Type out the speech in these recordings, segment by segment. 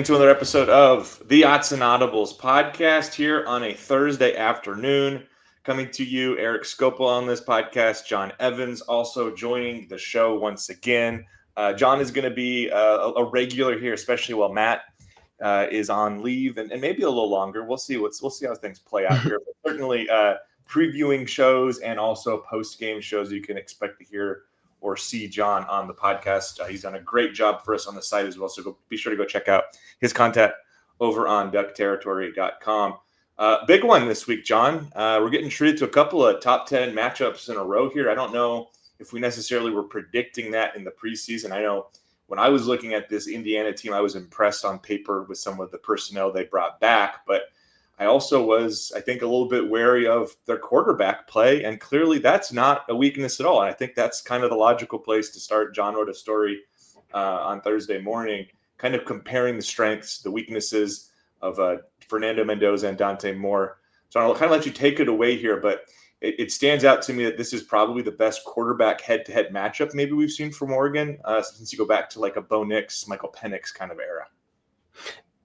into another episode of the Autzen Audibles podcast here on a Thursday afternoon. Coming to you, Erik Skopil on this podcast. John Evans also joining the show once again. John is going to be a regular here, especially while Matt is on leave and maybe a little longer. We'll see how things play out here. But certainly previewing shows and also post-game shows you can expect to hear or see John on the podcast. He's done a great job for us on the site as well. So be sure to go check out his content over on DuckTerritory.com. Big one this week, John. We're getting treated to a couple of top 10 matchups in a row here. I don't know if we necessarily were predicting that in the preseason. I know when I was looking at this Indiana team, I was impressed on paper with some of the personnel they brought back, but I also was, I think, a little bit wary of their quarterback play, and clearly that's not a weakness at all. And I think that's kind of the logical place to start. John wrote a story on Thursday morning, kind of comparing the strengths, the weaknesses of Fernando Mendoza and Dante Moore. So I'll kind of let you take it away here, but it stands out to me that this is probably the best quarterback head-to-head matchup maybe we've seen from Oregon since you go back to like a Bo Nix, Michael Penix kind of era.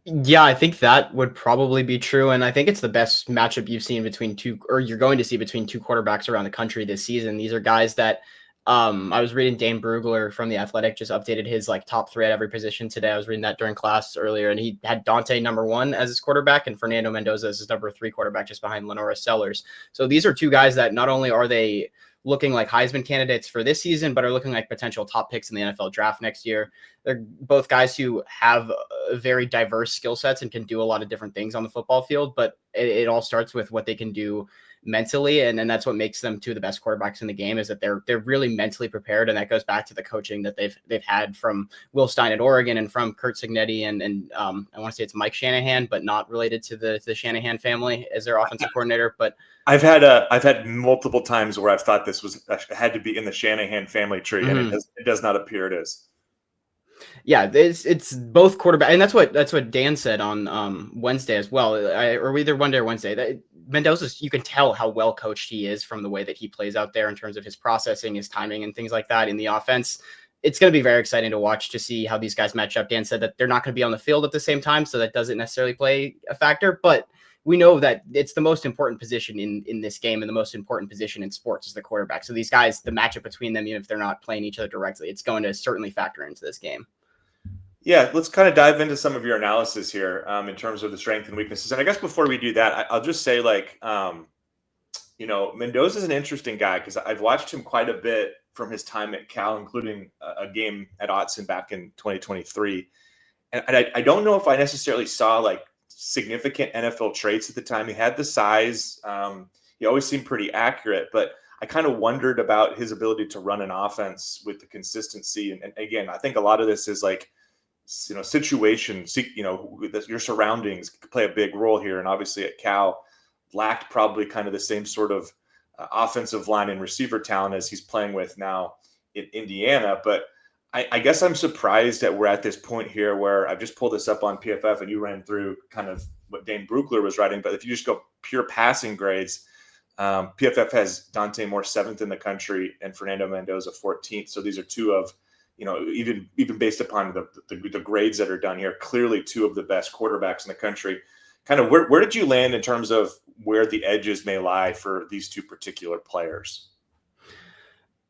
Yeah, I think that would probably be true. And I think it's the best matchup you've seen you're going to see between two quarterbacks around the country this season. These are guys that I was reading Dane Brugler from The Athletic just updated his top three at every position today. I was reading that during class earlier, and he had Dante number one as his quarterback and Fernando Mendoza as his number three quarterback just behind Lenora Sellers. So these are two guys that not only are they looking like Heisman candidates for this season, but are looking like potential top picks in the NFL draft next year. They're both guys who have very diverse skill sets and can do a lot of different things on the football field, but it all starts with what they can do mentally. And that's what makes them two of the best quarterbacks in the game, is that they're really mentally prepared. And that goes back to the coaching that they've had from Will Stein at Oregon and from Kurt Cignetti and I want to say it's Mike Shanahan, but not related to the Shanahan family as their offensive coordinator. But I've had multiple times where I've thought this had to be in the Shanahan family tree, and it does not appear it is. Yeah, it's both quarterback, and that's what Dan said on Wednesday as well, or either Monday or Wednesday. That Mendoza's, you can tell how well coached he is from the way that he plays out there in terms of his processing, his timing, and things like that in the offense. It's going to be very exciting to watch to see how these guys match up. Dan said that they're not going to be on the field at the same time, so that doesn't necessarily play a factor, but we know that it's the most important position in this game, and the most important position in sports is the quarterback. So these guys, the matchup between them, even if they're not playing each other directly, it's going to certainly factor into this game. Yeah, let's kind of dive into some of your analysis here in terms of the strengths and weaknesses. And I guess before we do that, I'll just say, Mendoza is an interesting guy because I've watched him quite a bit from his time at Cal, including a game at Autzen back in 2023. And I don't know if I necessarily saw significant NFL traits at the time. He had the size. He always seemed pretty accurate, but I kind of wondered about his ability to run an offense with the consistency. And again, I think a lot of this is situation, your surroundings play a big role here. And obviously at Cal lacked probably kind of the same sort of offensive line and receiver talent as he's playing with now in Indiana. But I guess I'm surprised that we're at this point here where I've just pulled this up on PFF and you ran through kind of what Dane Brugler was writing. But if you just go pure passing grades, PFF has Dante Moore 7th in the country and Fernando Mendoza 14th. So these are two of, even based upon the grades that are done here, clearly two of the best quarterbacks in the country. Kind of where did you land in terms of where the edges may lie for these two particular players?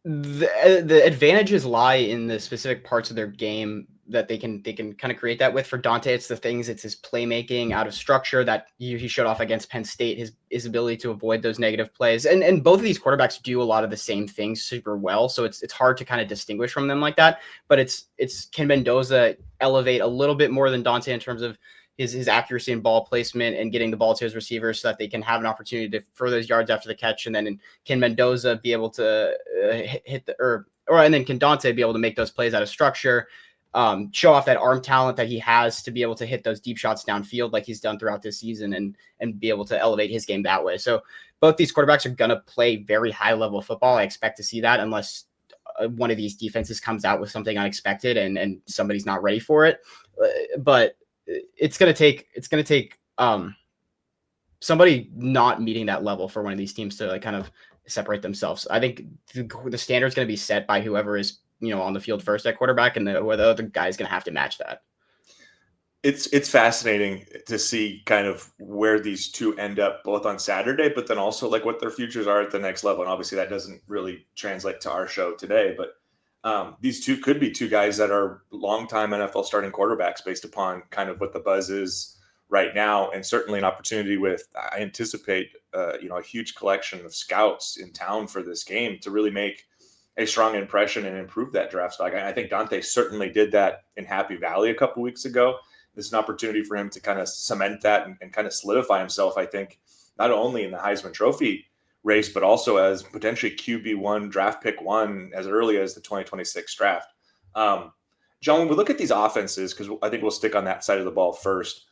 The advantages lie in the specific parts of their game that they can kind of create that with. For Dante, it's his playmaking out of structure that he showed off against Penn State, his ability to avoid those negative plays. And both of these quarterbacks do a lot of the same things super well. So it's hard to kind of distinguish from them like that. But can Mendoza elevate a little bit more than Dante in terms of his accuracy and ball placement and getting the ball to his receivers so that they can have an opportunity to throw those yards after the catch? And then can Mendoza be able to and then can Dante be able to make those plays out of structure, show off that arm talent that he has to be able to hit those deep shots downfield like he's done throughout this season and be able to elevate his game that way. So both these quarterbacks are going to play very high level football. I expect to see that unless one of these defenses comes out with something unexpected and somebody's not ready for it. But it's going to take somebody not meeting that level for one of these teams to kind of separate themselves. I think the standard is going to be set by whoever is on the field first at quarterback, and the other guy is going to have to match that. It's fascinating to see kind of where these two end up both on Saturday, but then also like what their futures are at the next level. And obviously that doesn't really translate to our show today, but these two could be two guys that are longtime NFL starting quarterbacks based upon kind of what the buzz is right now, and certainly an opportunity with I anticipate a huge collection of scouts in town for this game to really make a strong impression and improve that draft stock. I think Dante certainly did that in Happy Valley a couple weeks ago. This is an opportunity for him to kind of cement that and kind of solidify himself, I think, not only in the Heisman Trophy race, but also as potentially QB1 draft pick one as early as the 2026 draft. John, when we look at these offenses, because I think we'll stick on that side of the ball first,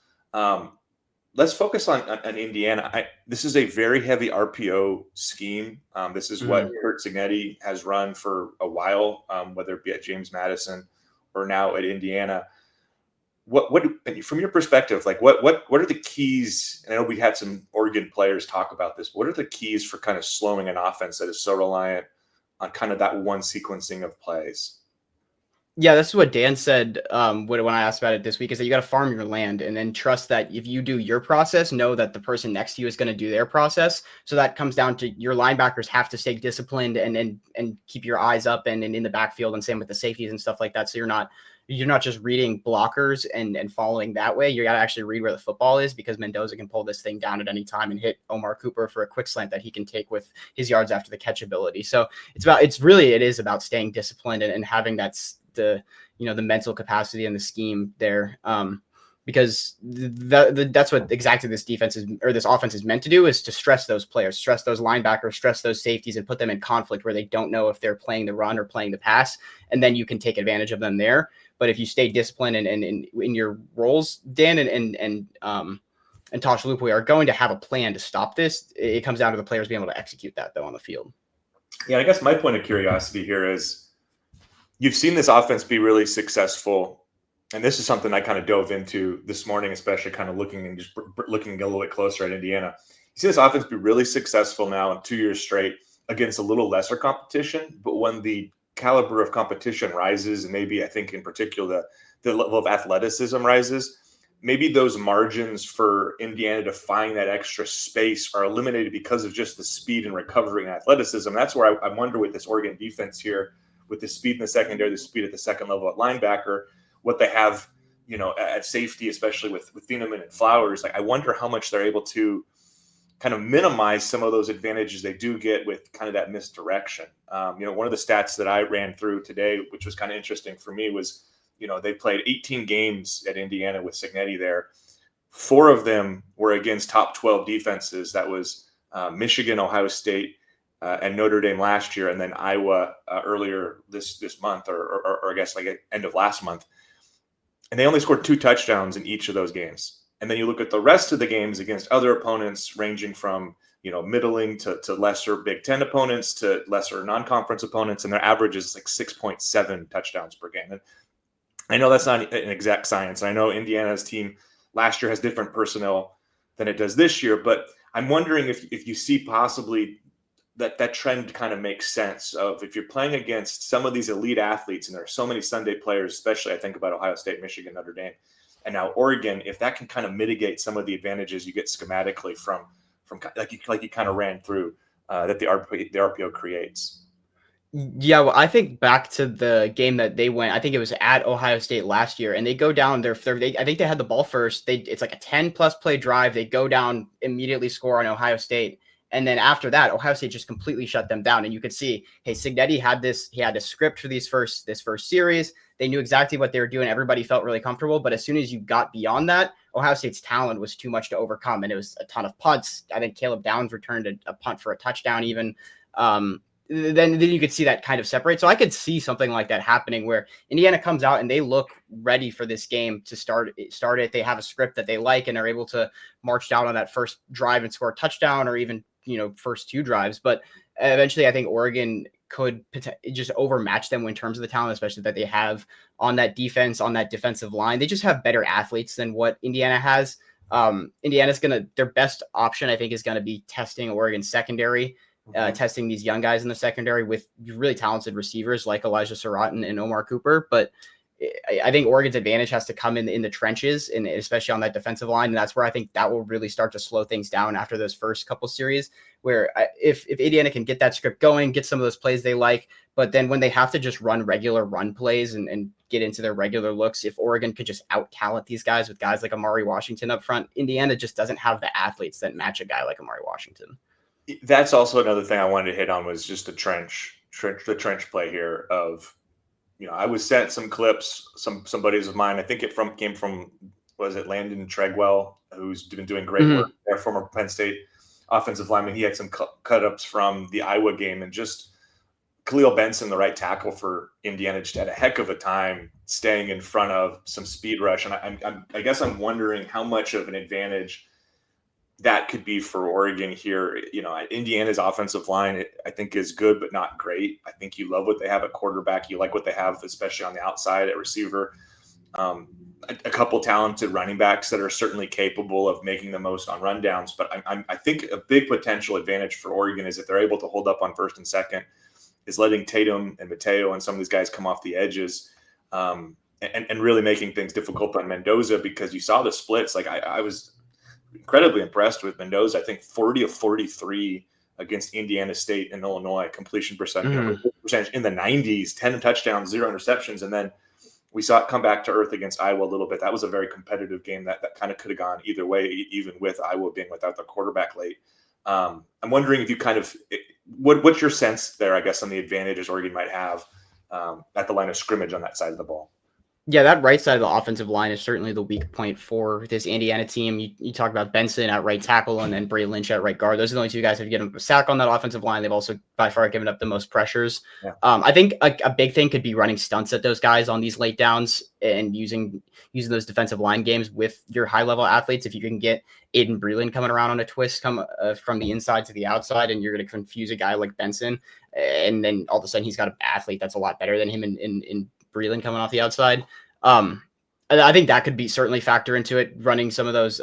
let's focus on Indiana. This is a very heavy RPO scheme. This is what Kurt Cignetti has run for a while, whether it be at James Madison or now at Indiana. What from your perspective, like what are the keys? And I know we had some Oregon players talk about this. What are the keys for kind of slowing an offense that is so reliant on kind of that one sequencing of plays? Yeah, this is what Dan said when I asked about it this week, is that you got to farm your land and then trust that if you do your process, know that the person next to you is going to do their process. So that comes down to your linebackers have to stay disciplined and keep your eyes up and in the backfield, and same with the safeties and stuff like that. So you're not just reading blockers and following that way. You got to actually read where the football is, because Mendoza can pull this thing down at any time and hit Omar Cooper for a quick slant that he can take with his yards after the catch ability. So it is about staying disciplined and having the mental capacity and the scheme there, because that's what exactly this offense is meant to do, is to stress those players, stress those linebackers, stress those safeties, and put them in conflict where they don't know if they're playing the run or playing the pass, and then you can take advantage of them there. But if you stay disciplined and in your roles, Dan and Tosh Lupoi are going to have a plan to stop this. It comes down to the players being able to execute that though on the field. Yeah, I guess my point of curiosity here is you've seen this offense be really successful, and this is something I kind of dove into this morning, especially kind of looking a little bit closer at Indiana. You see this offense be really successful now in 2 years straight against a little lesser competition, but when the caliber of competition rises, and maybe I think in particular the level of athleticism rises, maybe those margins for Indiana to find that extra space are eliminated because of just the speed and recovery and athleticism. That's where I wonder with this Oregon defense here, with the speed in the secondary, the speed at the second level at linebacker, what they have, at safety, especially with Thieneman and Flowers. Like, I wonder how much they're able to kind of minimize some of those advantages they do get with kind of that misdirection. One of the stats that I ran through today, which was kind of interesting for me, was, they played 18 games at Indiana with Cignetti there. 4 of them were against top 12 defenses. That was Michigan, Ohio State, and Notre Dame last year, and then Iowa earlier this month, or I guess like at end of last month. And they only scored 2 touchdowns in each of those games. And then you look at the rest of the games against other opponents, ranging from middling to lesser Big Ten opponents to lesser non-conference opponents, and their average is like 6.7 touchdowns per game. And I know that's not an exact science. I know Indiana's team last year has different personnel than it does this year, but I'm wondering if you see possibly that trend kind of makes sense of if you're playing against some of these elite athletes, and there are so many Sunday players, especially I think about Ohio State, Michigan, Notre Dame, and now Oregon, if that can kind of mitigate some of the advantages you get schematically from like you kind of ran through that the RPO creates. Yeah, well, I think back to the game that they went. I think it was at Ohio State last year, and they go down their third. I think they had the ball first. It's like a 10+ play drive. They go down, immediately score on Ohio State, and then after that, Ohio State just completely shut them down. And you could see, hey, Cignetti had this. He had a script for this first series. They knew exactly what they were doing. Everybody felt really comfortable. But as soon as you got beyond that, Ohio State's talent was too much to overcome, and it was a ton of punts. I think Caleb Downs returned a punt for a touchdown, even. Then you could see that kind of separate. So I could see something like that happening where Indiana comes out and they look ready for this game to start it. They have a script that they like and are able to march down on that first drive and score a touchdown, or even, first 2 drives. But eventually I think Oregon could just overmatch them in terms of the talent, especially that they have on that defense, on that defensive line. They just have better athletes than what Indiana has. Indiana's their best option, I think, is going to be testing Oregon's secondary. Testing these young guys in the secondary with really talented receivers like Elijah Surratt and Omar Cooper. But I think Oregon's advantage has to come in the trenches, and especially on that defensive line. And that's where I think that will really start to slow things down after those first couple series, where if Indiana can get that script going, get some of those plays they like, but then when they have to just run regular run plays and get into their regular looks, if Oregon could just out-talent these guys with guys like Amari Washington up front, Indiana just doesn't have the athletes that match a guy like Amari Washington. That's also another thing I wanted to hit on was just the trench play here of, I was sent some clips, some buddies of mine. I think it came from was it Landon Treadwell, who's been doing great work there, former Penn State offensive lineman. He had some cut-ups from the Iowa game, and just Khalil Benson, the right tackle for Indiana, just had a heck of a time staying in front of some speed rush. And I guess I'm wondering how much of an advantage that could be for Oregon here. Indiana's offensive line, I think, is good, but not great. I think you love what they have at quarterback. You like what they have, especially on the outside at receiver. A couple talented running backs that are certainly capable of making the most on rundowns. But I think a big potential advantage for Oregon is if they're able to hold up on first and second, is letting Tatum and Mateo and some of these guys come off the edges, and really making things difficult on Mendoza, because you saw the splits. Like I was incredibly impressed with Mendoza. I think 40 of 43 against Indiana State and Illinois, completion percentage in the 90s, 10 touchdowns, 0 interceptions. And then we saw it come back to earth against Iowa a little bit. That was a very competitive game that kind of could have gone either way, even with Iowa being without the quarterback late. I'm wondering if you what's your sense there, I guess, on the advantages Oregon might have at the line of scrimmage on that side of the ball? Yeah, that right side of the offensive line is certainly the weak point for this Indiana team. You talk about Benson at right tackle and then Bray Lynch at right guard. Those are the only two guys who have given up a sack on that offensive line. They've also by far given up the most pressures. Yeah. I think a big thing could be running stunts at those guys on these late downs and using those defensive line games with your high-level athletes. If you can get Aiden Breland coming around on a twist from the inside to the outside, and you're going to confuse a guy like Benson, and then all of a sudden he's got an athlete that's a lot better than him in Breland coming off the outside. I think that could be certainly factor into it, running some of those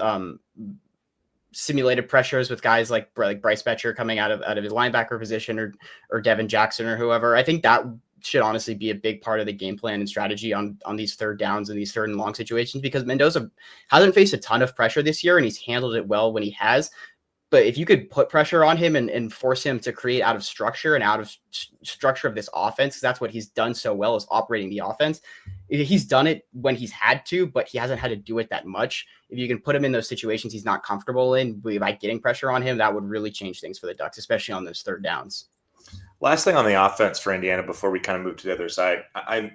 simulated pressures with guys like Bryce Betcher coming out of his linebacker position, or Devin Jackson or whoever. I think that should honestly be a big part of the game plan and strategy on these third downs and these third and long situations, because Mendoza hasn't faced a ton of pressure this year and he's handled it well when he has. But if you could put pressure on him and force him to create out of structure and out of structure of this offense, because that's what he's done so well, is operating the offense. He's done it when he's had to, but he hasn't had to do it that much. If you can put him in those situations he's not comfortable in by getting pressure on him, that would really change things for the Ducks, especially on those third downs. Last thing on the offense for Indiana before we kind of move to the other side. I'm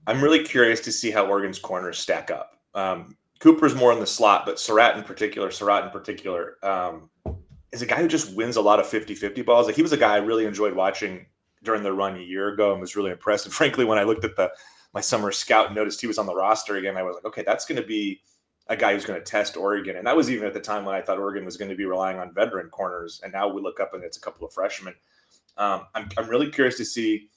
really curious to see how Oregon's corners stack up. Cooper's more in the slot, but Surratt in particular, is a guy who just wins a lot of 50-50 balls. Like, he was a guy I really enjoyed watching during the run a year ago and was really impressed. And frankly, when I looked at my summer scout and noticed he was on the roster again, I was like, okay, that's going to be a guy who's going to test Oregon. And that was even at the time when I thought Oregon was going to be relying on veteran corners. And now we look up and it's a couple of freshmen. I'm really curious to see,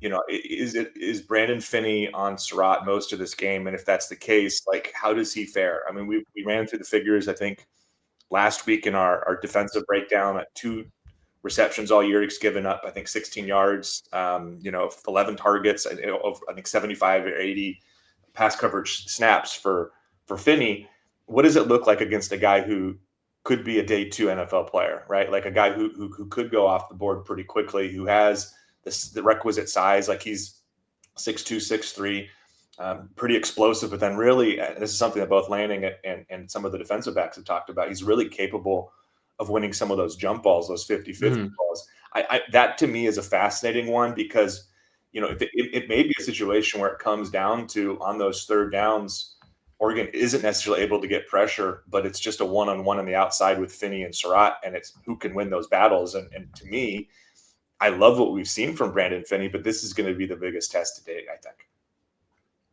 is Brandon Finney on Surratt most of this game? And if that's the case, like, how does he fare? I mean, we ran through the figures, I think, last week in our defensive breakdown at 2 receptions all year. Erik's given up, I think, 16 yards, 11 targets, I think 75 or 80 pass coverage snaps for Finney. What does it look like against a guy who could be a day 2 NFL player, right? Like a guy who could go off the board pretty quickly, who has the requisite size, like he's 6'2", 6'3", pretty explosive, but then really, this is something that both Lanning and some of the defensive backs have talked about, he's really capable of winning some of those jump balls, those 50-50 balls. That to me is a fascinating one, because, it may be a situation where it comes down to, on those third downs, Oregon isn't necessarily able to get pressure, but it's just a one-on-one on the outside with Finney and Surratt, and it's who can win those battles. And to me, I love what we've seen from Brandon Finney, but this is going to be the biggest test to date, I think.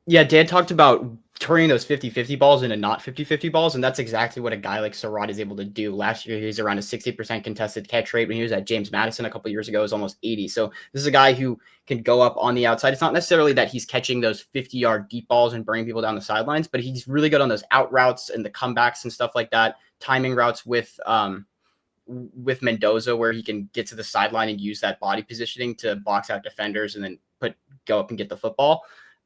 Yeah, Dan talked about turning those 50-50 balls into not 50-50 balls, and that's exactly what a guy like Surratt is able to do. Last year, he was around a 60% contested catch rate. When he was at James Madison a couple of years ago, it was almost 80. So this is a guy who can go up on the outside. It's not necessarily that he's catching those 50-yard deep balls and bringing people down the sidelines, but he's really good on those out routes and the comebacks and stuff like that, timing routes with Mendoza, where he can get to the sideline and use that body positioning to box out defenders and then go up and get the football.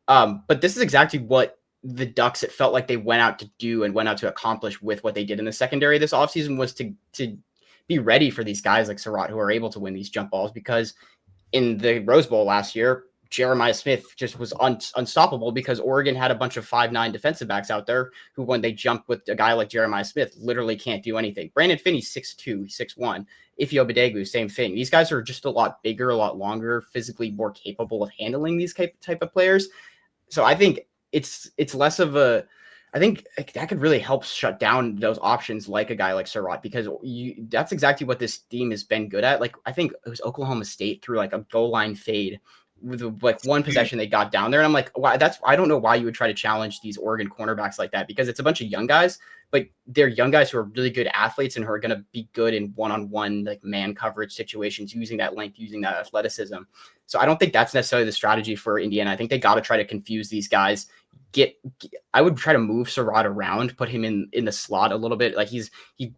But this is exactly what the Ducks, it felt like they went out to do and went out to accomplish with what they did in the secondary this offseason, was to be ready for these guys like Surratt who are able to win these jump balls, because in the Rose Bowl last year, Jeremiah Smith just was unstoppable because Oregon had a bunch of 5'9" defensive backs out there who, when they jump with a guy like Jeremiah Smith, literally can't do anything. Brandon Finney's 6'2", 6'1". Ife Obadegu, same thing. These guys are just a lot bigger, a lot longer, physically more capable of handling these type of players. So I think it's less of a, I think that could really help shut down those options like a guy like Surratt, because that's exactly what this team has been good at. Like, I think it was Oklahoma State through like a goal line fade with like one possession they got down there. And I'm like, why? I don't know why you would try to challenge these Oregon cornerbacks like that, because it's a bunch of young guys, but they're young guys who are really good athletes and who are going to be good in one-on-one, like man coverage situations, using that length, using that athleticism. So I don't think that's necessarily the strategy for Indiana. I think they got to try to confuse these guys. I would try to move Surratt around, put him in the slot a little bit. Like, he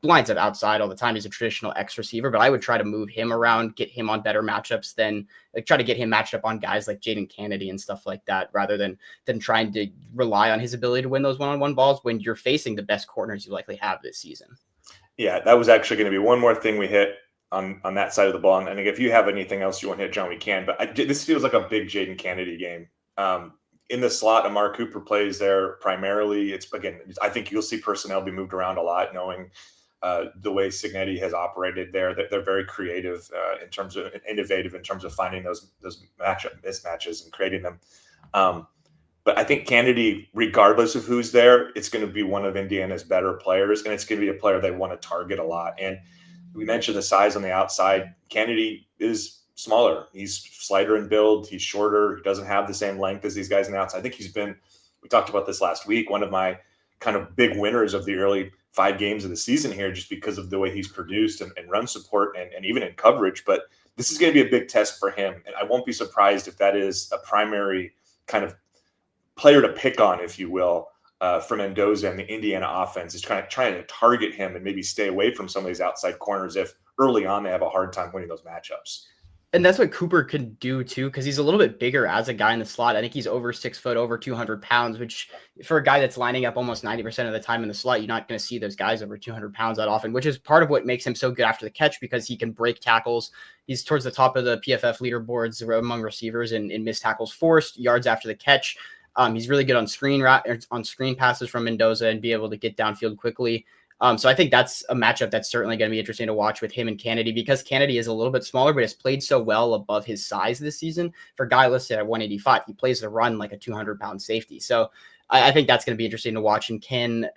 blinds up outside all the time. He's a traditional X receiver, but I would try to move him around, get him on better matchups than like try to get him matched up on guys like Jaden Kennedy and stuff like that, rather than trying to rely on his ability to win those one-on-one balls when you're facing the best corners you likely have this season. Yeah, that was actually going to be one more thing we hit on that side of the ball. And if you have anything else you want to hit, John, we can. But this feels like a big Jaden Kennedy game. In the slot, Amar Cooper plays there primarily. I think you'll see personnel be moved around a lot, knowing the way Cignetti has operated there. That they're very creative in terms of innovative in terms of finding those matchup mismatches and creating them. But I think Kennedy, regardless of who's there, it's going to be one of Indiana's better players, and it's going to be a player they want to target a lot. And we mentioned the size on the outside. Kennedy is smaller. He's slighter in build. He's shorter. He doesn't have the same length as these guys on the outside. I think we talked about this last week, one of my kind of big winners of the early 5 games of the season here, just because of the way he's produced and run support and even in coverage. But this is going to be a big test for him. And I won't be surprised if that is a primary kind of player to pick on, if you will, for Mendoza and the Indiana offense, is trying to target him and maybe stay away from some of these outside corners if early on they have a hard time winning those matchups. And that's what Cooper could do too, because he's a little bit bigger as a guy in the slot. I think he's over 6 foot, over 200 pounds, which for a guy that's lining up almost 90% of the time in the slot, you're not going to see those guys over 200 pounds that often, which is part of what makes him so good after the catch, because he can break tackles. He's towards the top of the PFF leaderboards among receivers in missed tackles forced, yards after the catch. He's really good on screen passes from Mendoza and be able to get downfield quickly. So I think that's a matchup that's certainly going to be interesting to watch with him and Kennedy, because Kennedy is a little bit smaller, but has played so well above his size this season. For a guy listed at 185, he plays the run like a 200-pound safety. So I think that's going to be interesting to watch. And can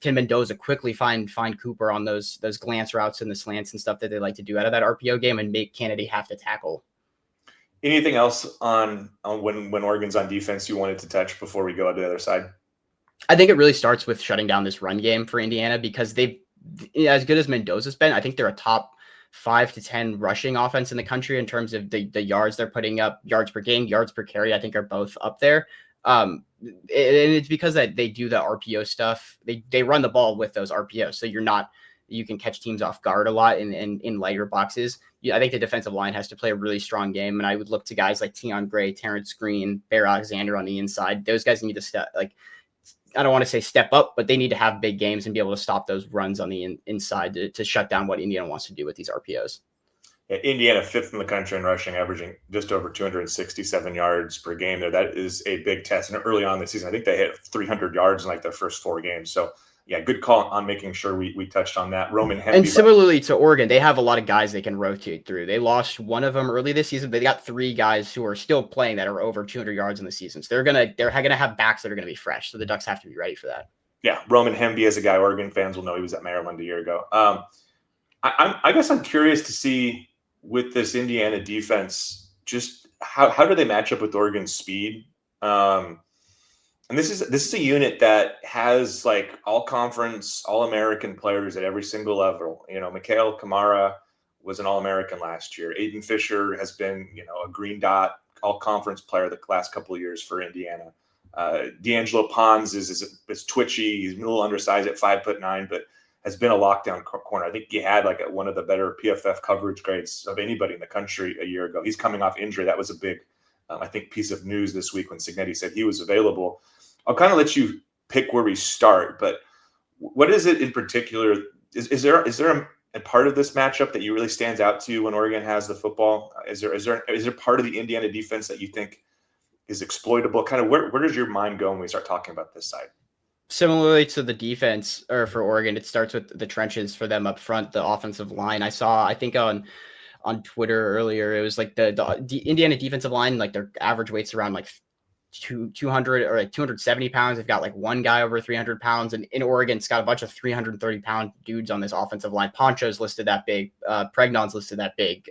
Mendoza quickly find Cooper on those glance routes and the slants and stuff that they like to do out of that RPO game and make Kennedy have to tackle. Anything else on when Oregon's on defense you wanted to touch before we go to the other side? I think it really starts with shutting down this run game for Indiana, because they've, as good as Mendoza's been, I think they're a top 5 to 10 rushing offense in the country in terms of the yards they're putting up, yards per game, yards per carry. I think are both up there. And it's because that they do the RPO stuff. They run the ball with those RPOs. So you can catch teams off guard a lot in lighter boxes. I think the defensive line has to play a really strong game. And I would look to guys like Tion Gray, Terrence Green, Bear Alexander on the inside. Those guys need to I don't want to say step up, but they need to have big games and be able to stop those runs on the inside to shut down what Indiana wants to do with these RPOs. Yeah, Indiana 5th in the country in rushing, averaging just over 267 yards per game there. That is a big test. And early on this season, I think they hit 300 yards in like their first 4 games. So yeah, good call on making sure we touched on that. Roman Hemby. And similarly to Oregon, they have a lot of guys they can rotate through. They lost one of them early this season, but they got 3 guys who are still playing that are over 200 yards in the season. So they're gonna have backs that are gonna be fresh. So the Ducks have to be ready for that. Yeah, Roman Hemby is a guy Oregon fans will know. He was at Maryland a year ago. I guess I'm curious to see with this Indiana defense, just how do they match up with Oregon's speed? And this is a unit that has like all conference, all American players at every single level. You know, Mikhail Kamara was an All-American last year. Aiden Fisher has been, a green dot all conference player the last couple of years for Indiana. D'Angelo Pons is twitchy. He's a little undersized at 5'9", but has been a lockdown corner. I think he had one of the better PFF coverage grades of anybody in the country a year ago. He's coming off injury. That was a big I think, piece of news this week when Cignetti said he was available. I'll kind of let you pick where we start, but what is it in particular? Is there a part of this matchup that you really stands out to you when Oregon has the football? Is there part of the Indiana defense that you think is exploitable? Kind of where does your mind go when we start talking about this side? Similarly to the defense, or for Oregon, it starts with the trenches for them up front, the offensive line. I think on Twitter earlier, it was like the Indiana defensive line, like their average weight's around like 200 or like 270 pounds. They've got like one guy over 300 pounds. And in Oregon, it's got a bunch of 330 pound dudes on this offensive line. Poncho's listed that big. Pregnon's listed that big.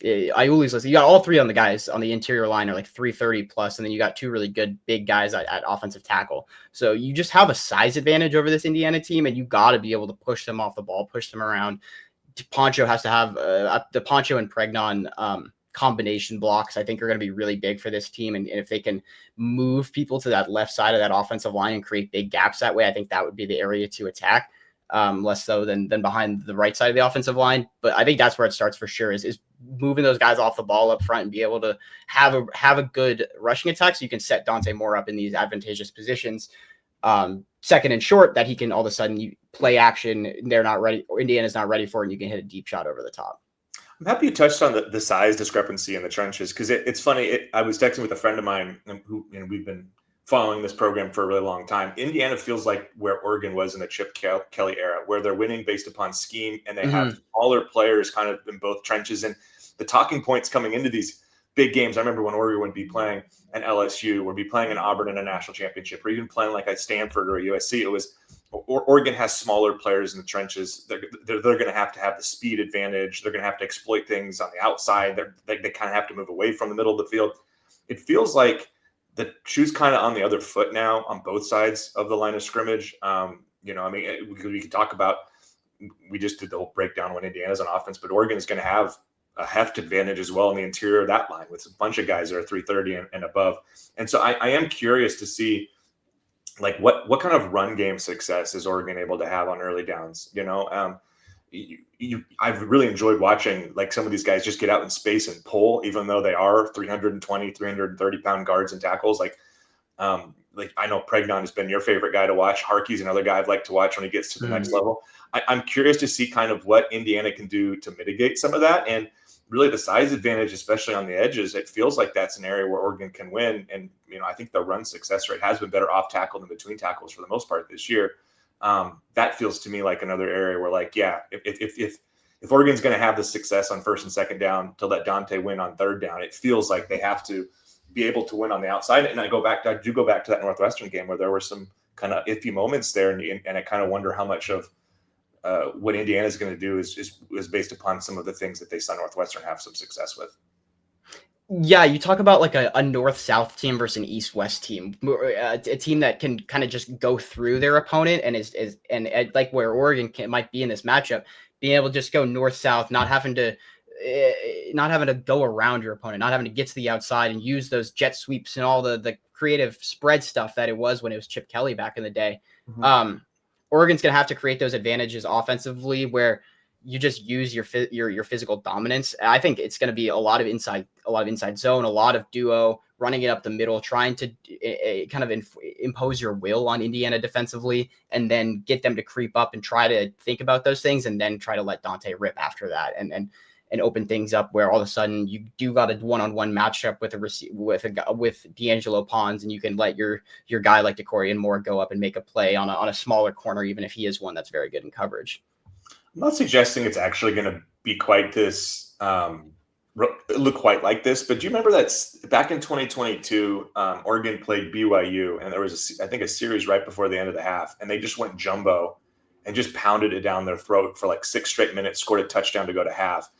Iuli's listed. You got all three on the guys on the interior line are like 330 plus. And then you got two really good big guys at offensive tackle. So you just have a size advantage over this Indiana team, and you got to be able to push them off the ball, push them around. Poncho has to have the Poncho and Pregnon combination blocks, I think, are going to be really big for this team. And if they can move people to that left side of that offensive line and create big gaps that way, I think that would be the area to attack, less so than behind the right side of the offensive line. But I think that's where it starts for sure, is moving those guys off the ball up front and be able to have a good rushing attack so you can set Dante Moore up in these advantageous positions. Second and short, that he can all of a sudden you play action. They're not ready, or Indiana's not ready for it, and you can hit a deep shot over the top. I'm happy you touched on the size discrepancy in the trenches, because it's funny. I was texting with a friend of mine who, we've been following this program for a really long time. Indiana feels like where Oregon was in the Chip Kelly era, where they're winning based upon scheme, and they have smaller players kind of in both trenches. And the talking points coming into these big games, I remember when Oregon would be playing an LSU, would be playing an Auburn in a national championship, or even playing like at Stanford or USC, it was Oregon has smaller players in the trenches. They're going to have the speed advantage. They're going to have to exploit things on the outside. They kind of have to move away from the middle of the field. It feels like the shoe's kind of on the other foot now on both sides of the line of scrimmage. We could talk about, we just did the whole breakdown when Indiana's on offense, but Oregon is going to have a heft advantage as well in the interior of that line with a bunch of guys that are 330 and above. And so I am curious to see, like, what kind of run game success is Oregon able to have on early downs? I've really enjoyed watching like some of these guys just get out in space and pull, even though they are 320, 330 pound guards and tackles. Like I know Pregnon has been your favorite guy to watch. Harkey's another guy I'd like to watch when he gets to the next level. I'm curious to see kind of what Indiana can do to mitigate some of that. And really the size advantage, especially on the edges, it feels like that's an area where Oregon can win. And, I think the run success rate has been better off tackle than between tackles for the most part this year. That feels to me like another area where, like, yeah, if Oregon's going to have the success on first and second down to let Dante win on third down, it feels like they have to be able to win on the outside. And I do go back to that Northwestern game where there were some kind of iffy moments there. And I kind of wonder how much of what Indiana is going to do is based upon some of the things that they saw Northwestern have some success with. Yeah, you talk about like a north-south team versus an east-west team, a team that can kind of just go through their opponent and is like where Oregon might be in this matchup, being able to just go north-south, not having to go around your opponent, not having to get to the outside and use those jet sweeps and all the creative spread stuff that it was when it was Chip Kelly back in the day. Oregon's going to have to create those advantages offensively where you just use your physical dominance. I think it's going to be a lot of inside zone, a lot of duo, running it up the middle, trying to kind of impose your will on Indiana defensively, and then get them to creep up and try to think about those things, and then try to let Dante rip after that, and open things up where all of a sudden you do got a one-on-one matchup with D'Angelo Pons, and you can let your guy like Dorian Moore go up and make a play on a smaller corner, even if he is one that's very good in coverage. I'm not suggesting it's actually going to be quite this, look quite like this, but do you remember that back in 2022, Oregon played BYU, and there was I think a series right before the end of the half, and they just went jumbo and just pounded it down their throat for like 6 straight minutes, scored a touchdown to go to half.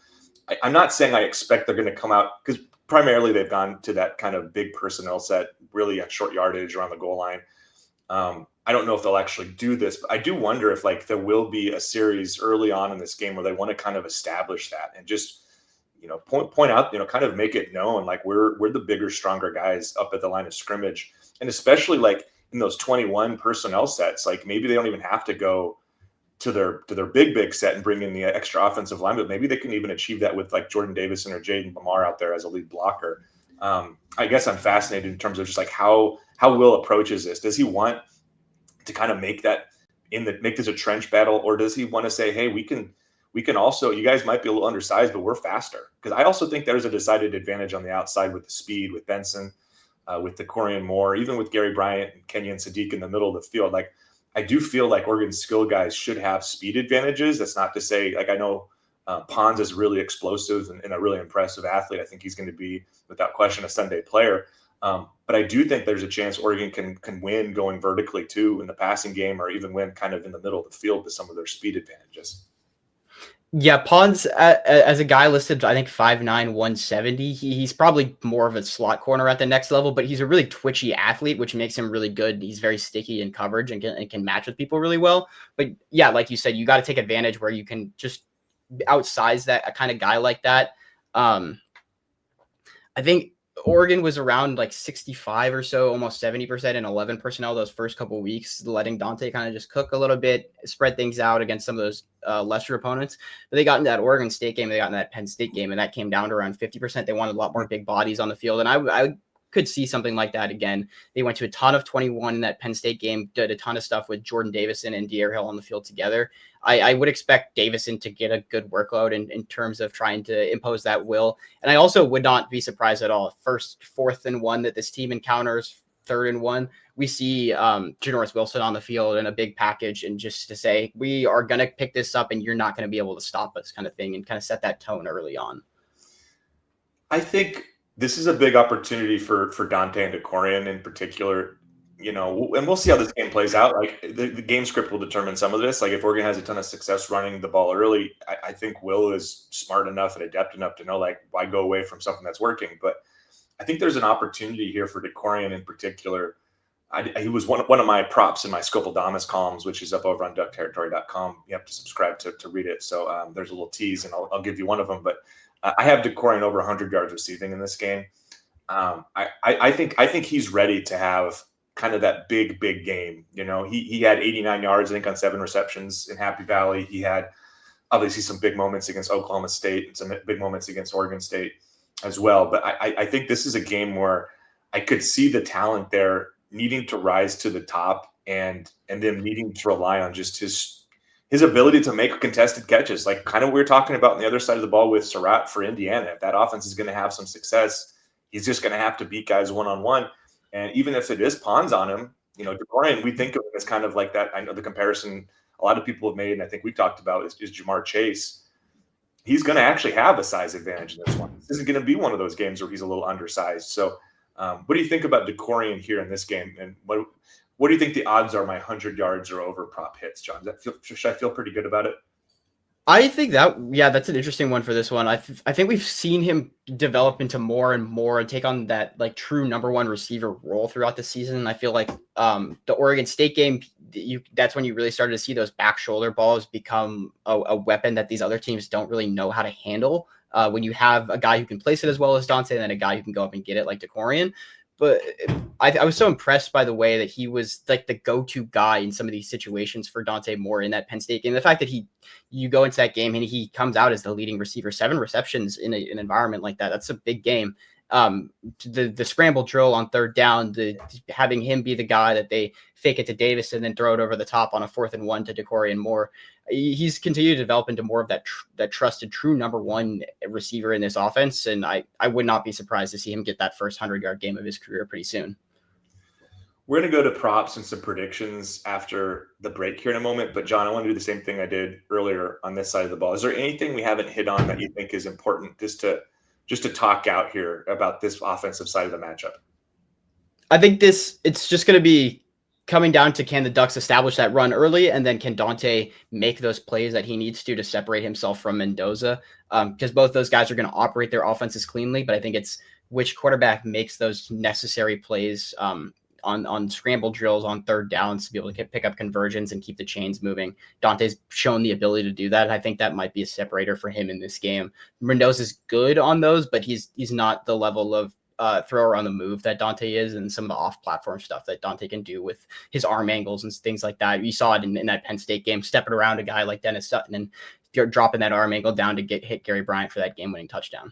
I'm not saying I expect they're going to come out, because primarily they've gone to that kind of big personnel set, really at short yardage around the goal line. I don't know if they'll actually do this, but I do wonder if like there will be a series early on in this game where they want to kind of establish that and just, point out, kind of make it known, like we're the bigger, stronger guys up at the line of scrimmage. And especially like in those 21 personnel sets, like maybe they don't even have to go to their big set and bring in the extra offensive line, but maybe they can even achieve that with like Jordan Davison or Jaden Lamar out there as a lead blocker. I guess I'm fascinated in terms of just like how Will approaches this. Does he want to kind of make this a trench battle, or does he want to say, hey, we can also, you guys might be a little undersized, but we're faster? Because I also think there's a decided advantage on the outside with the speed, with Benson, with Dorian Moore, even with Gary Bryant and Kenyon Sadiq in the middle of the field. Like, I do feel like Oregon's skill guys should have speed advantages. That's not to say, like, I know Pons is really explosive and a really impressive athlete. I think he's going to be, without question, a Sunday player. But I do think there's a chance Oregon can win going vertically too in the passing game, or even win kind of in the middle of the field with some of their speed advantages. Yeah, Pons, as a guy listed, I think 5'9", 170. He's probably more of a slot corner at the next level, but he's a really twitchy athlete, which makes him really good. He's very sticky in coverage and can match with people really well. But yeah, like you said, you got to take advantage where you can just outsize that, a kind of guy like that. I think Oregon was around like 65 or so, almost 70% in 11 personnel those first couple of weeks, letting Dante kind of just cook a little bit, spread things out against some of those lesser opponents. But they got into that Oregon State game, they got in that Penn State game, and that came down to around 50%. They wanted a lot more big bodies on the field, and I could see something like that again. They went to a ton of 21 in that Penn State game, did a ton of stuff with Jordan Davison and De'Aaron Hill on the field together. I would expect Davison to get a good workload in terms of trying to impose that will. And I also would not be surprised at all. First, 4th and 1 that this team encounters, 3rd and 1, we see Janoris Wilson on the field in a big package, and just to say, we are going to pick this up and you're not going to be able to stop us kind of thing, and kind of set that tone early on. I think this is a big opportunity for Dante and Dorian in particular, and we'll see how this game plays out. Like, the game script will determine some of this. Like, if Oregon has a ton of success running the ball early, I think Will is smart enough and adept enough to know, like, why go away from something that's working. But I think there's an opportunity here for Dorian in particular. He was one of my props in my Skopil columns, which is up over on DuckTerritory.com. You have to subscribe to read it. So there's a little tease, and I'll give you one of them. But I have Dorian over 100 yards receiving in this game. I think he's ready to have kind of that big game. He had 89 yards, I think, on 7 receptions in Happy Valley. He had obviously some big moments against Oklahoma State and some big moments against Oregon State as well. But I think this is a game where I could see the talent there needing to rise to the top, and then needing to rely on just his ability to make contested catches, like kind of we were talking about on the other side of the ball with Surratt for Indiana. If that offense is going to have some success, he's just going to have to beat guys one-on-one. And even if it is Pons on him, Dorian, we think of him as kind of like that. I know the comparison a lot of people have made, and I think we've talked about, is Jamar Chase. He's going to actually have a size advantage in this one. This isn't going to be one of those games where he's a little undersized. So what do you think about Dorian here in this game? And what do you think the odds are my 100 yards or over prop hits, John? Should I feel pretty good about it? I think that's an interesting one for this one. I think we've seen him develop into more and more and take on that like true number 1 receiver role throughout the season. And I feel like the Oregon State game, that's when you really started to see those back shoulder balls become a weapon that these other teams don't really know how to handle. When you have a guy who can place it as well as Dante, and then a guy who can go up and get it like Dorian. But I was so impressed by the way that he was like the go-to guy in some of these situations for Dante Moore in that Penn State game. The fact that you go into that game and he comes out as the leading receiver, 7 receptions in an environment like that, that's a big game. The scramble drill on 3rd down, having him be the guy that they fake it to Davis and then throw it over the top on a 4th and 1 to Dorian Moore. He's continued to develop into more of that trusted true number 1 receiver in this offense. And I would not be surprised to see him get that first 100-yard game of his career pretty soon. We're going to go to props and some predictions after the break here in a moment. But John, I want to do the same thing I did earlier on this side of the ball. Is there anything we haven't hit on that you think is important just to talk out here about this offensive side of the matchup? I think it's just going to be coming down to, can the Ducks establish that run early, and then can Dante make those plays that he needs to separate himself from Mendoza? Because both those guys are going to operate their offenses cleanly, but I think it's which quarterback makes those necessary plays on scramble drills on 3rd downs to be able to pick up conversions and keep the chains moving. Dante's shown the ability to do that, and I think that might be a separator for him in this game. Mendoza's good on those, but he's not the level of thrower on the move that Dante is, and some of the off-platform stuff that Dante can do with his arm angles and things like that. You saw it in that Penn State game, stepping around a guy like Dennis Sutton and dropping that arm angle down to hit Gary Bryant for that game-winning touchdown.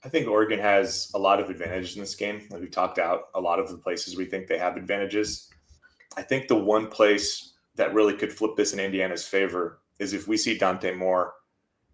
I think Oregon has a lot of advantages in this game. Like we talked out a lot of the places we think they have advantages. I think the one place that really could flip this in Indiana's favor is if we see Dante Moore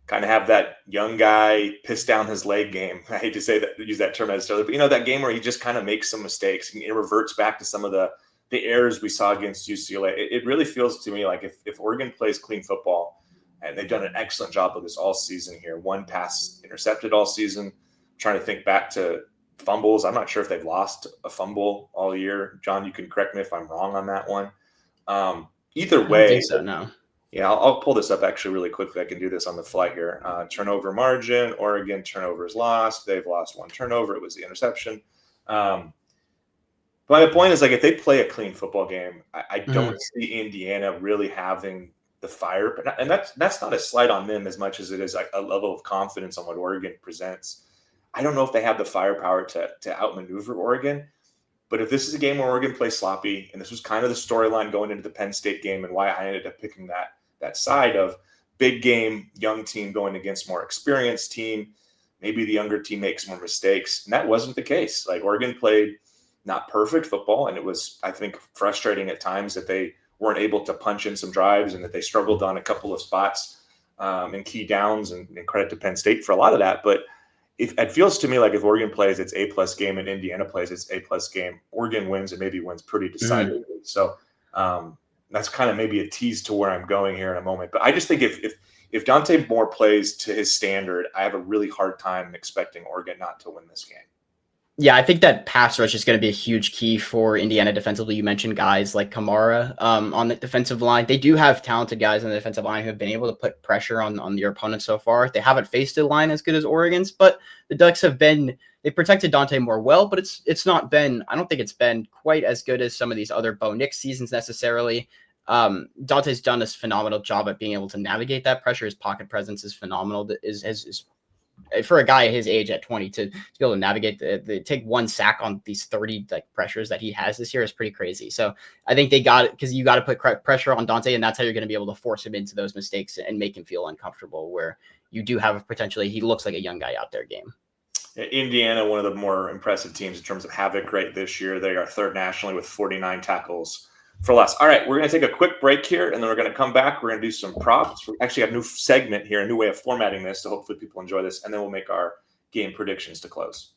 kind of have that young guy piss down his leg game. I hate to say that, use that term necessarily, but that game where he just kind of makes some mistakes and it reverts back to some of the errors we saw against UCLA. It really feels to me like if Oregon plays clean football, and they've done an excellent job of this all season here. One pass intercepted all season. I'm trying to think back to fumbles. I'm not sure if they've lost a fumble all year. John, you can correct me if I'm wrong on that one. Either way, I don't think so, no. Yeah, I'll pull this up actually really quickly. I can do this on the fly here. Turnover margin, Oregon turnovers lost. They've lost one turnover. It was the interception. But my point is, like, if they play a clean football game, I don't see Indiana really having the fire. And that's not a slight on them as much as it is like a level of confidence on what Oregon presents. I don't know if they have the firepower to outmaneuver Oregon. But if this is a game where Oregon plays sloppy, and this was kind of the storyline going into the Penn State game and why I ended up picking that side of big game, young team going against more experienced team, maybe the younger team makes more mistakes. And that wasn't the case. Like Oregon played not perfect football, and it was, I think, frustrating at times that they weren't able to punch in some drives and that they struggled on a couple of spots and key downs, and credit to Penn State for a lot of that. But it feels to me like if Oregon plays its A+ game and Indiana plays its A+ game, Oregon wins and maybe wins pretty decidedly. So that's kind of maybe a tease to where I'm going here in a moment. But I just think if Dante Moore plays to his standard, I have a really hard time expecting Oregon not to win this game. Yeah, I think that pass rush is going to be a huge key for Indiana defensively. You mentioned guys like Kamara on the defensive line. They do have talented guys on the defensive line who have been able to put pressure on your opponent so far. They haven't faced a line as good as Oregon's, but the Ducks they protected Dante Moore well, but it's not been, I don't think it's been quite as good as some of these other Bo Nix seasons necessarily. Dante's done a phenomenal job at being able to navigate that pressure. His pocket presence is phenomenal. Is for a guy his age at 20 to be able to navigate the take one sack on these 30 like pressures that he has this year is pretty crazy. So I think they got it because you got to put pressure on Dante, and that's how you're going to be able to force him into those mistakes and make him feel uncomfortable, where you do have potentially, he looks like a young guy out there game. Indiana, one of the more impressive teams in terms of havoc rate this year. They are third nationally with 49 tackles for less. All right, we're going to take a quick break here, and then we're going to come back. We're going to do some props. We actually have a new segment here, a new way of formatting this, so hopefully people enjoy this, and then we'll make our game predictions to close.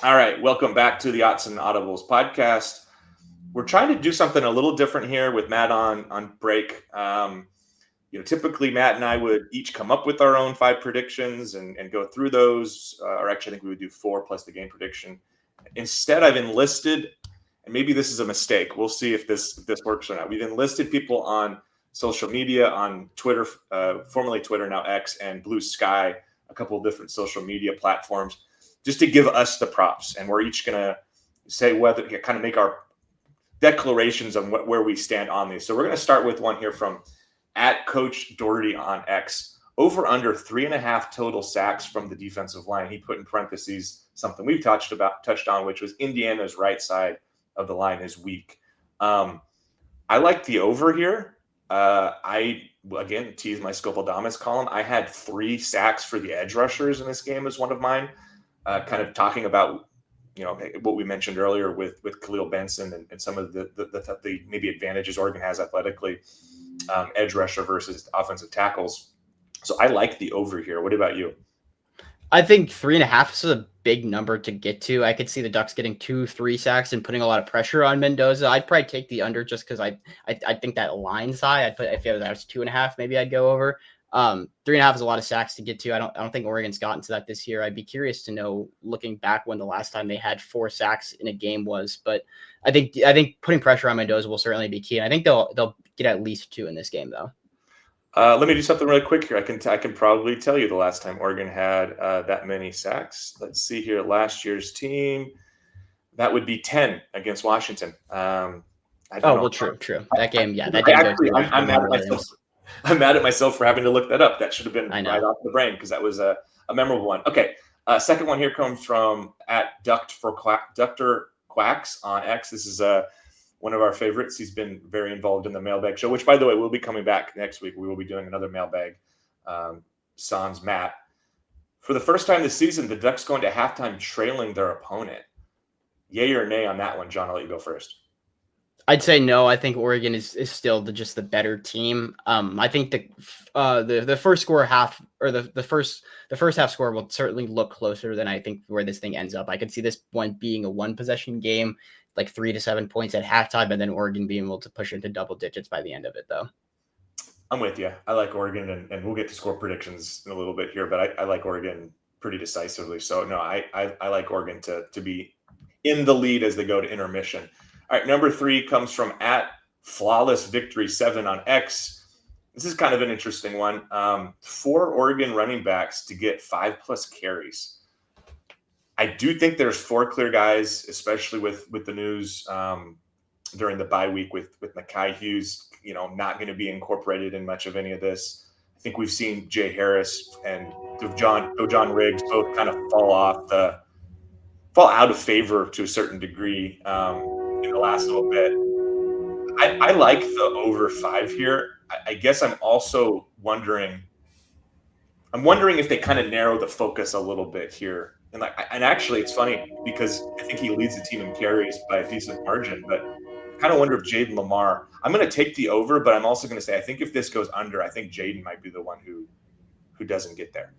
All right, welcome back to the Autzen Audibles podcast. We're trying to do something a little different here with Matt on break. Typically Matt and I would each come up with our own 5 predictions and go through those, or actually I think we would do 4 plus the game prediction. Instead, I've enlisted, and maybe this is a mistake. We'll see if this works or not. We've enlisted people on social media, on Twitter, formerly Twitter, now X, and Blue Sky, a couple of different social media platforms, just to give us the props. And we're each going to say whether kind of make our declarations on where we stand on these. So we're going to start with one here from @Coach Doherty on X. Over under 3.5 total sacks from the defensive line. He put in parentheses something we've touched on, which was Indiana's right side of the line is weak. I like the over here. I again tease my Skopil column. I had 3 sacks for the edge rushers in this game as one of mine. Kind of talking about what we mentioned earlier with Khalil Benson and some of the maybe advantages Oregon has athletically, edge rusher versus offensive tackles. So I like the over here. What about you? I think 3.5 is a big number to get to. I could see the Ducks getting 2-3 sacks and putting a lot of pressure on Mendoza. I'd probably take the under just because I think that line's high. If that was 2.5, maybe I'd go over. 3.5 is a lot of sacks to get to. I don't think Oregon's gotten to that this year. I'd be curious to know, looking back, when the last time they had 4 sacks in a game was. But I think putting pressure on Mendoza will certainly be key. And I think they'll get at least 2 in this game, though. Let me do something really quick here. I can probably tell you the last time Oregon had that many sacks. Let's see here. Last year's team, that would be 10 against Washington. True. That game, that game. I'm mad at myself for having to look that up. That should have been right off the brain because that was a memorable one. Okay, second one here comes from Dr. Quacks on X. This is one of our favorites. He's been very involved in the mailbag show, which, by the way, we'll be coming back next week. We will be doing another mailbag. Sans Matt. For the first time this season, the Ducks going to halftime trailing their opponent. Yay or nay on that one, John? I'll let you go first. I'd say no. I think Oregon is still just the better team. I think the first score half or the first half score will certainly look closer than I think where this thing ends up. I could see this one being a 1-possession game, like 3 to 7 points at halftime, and then Oregon being able to push into double digits by the end of it, though. I'm with you. I like Oregon, and we'll get to score predictions in a little bit here, but I like Oregon pretty decisively. So no, I like Oregon to be in the lead as they go to intermission. All right, number 3 comes from @FlawlessVictory7 on X. This is kind of an interesting one. 4 Oregon running backs to get 5+ carries. I do think there's 4 clear guys, especially with the news during the bye week with Mekhi Hughes, not going to be incorporated in much of any of this. I think we've seen Jay Harris and John Riggs both kind of fall out of favor to a certain degree in the last little bit. I like the over 5 here. I guess I'm also wondering if they kind of narrow the focus a little bit here. And actually it's funny because I think he leads the team in carries by a decent margin, but I kind of wonder if Jaden Lamar, I'm going to take the over, but I'm also going to say, I think if this goes under, I think Jaden might be the one who doesn't get there.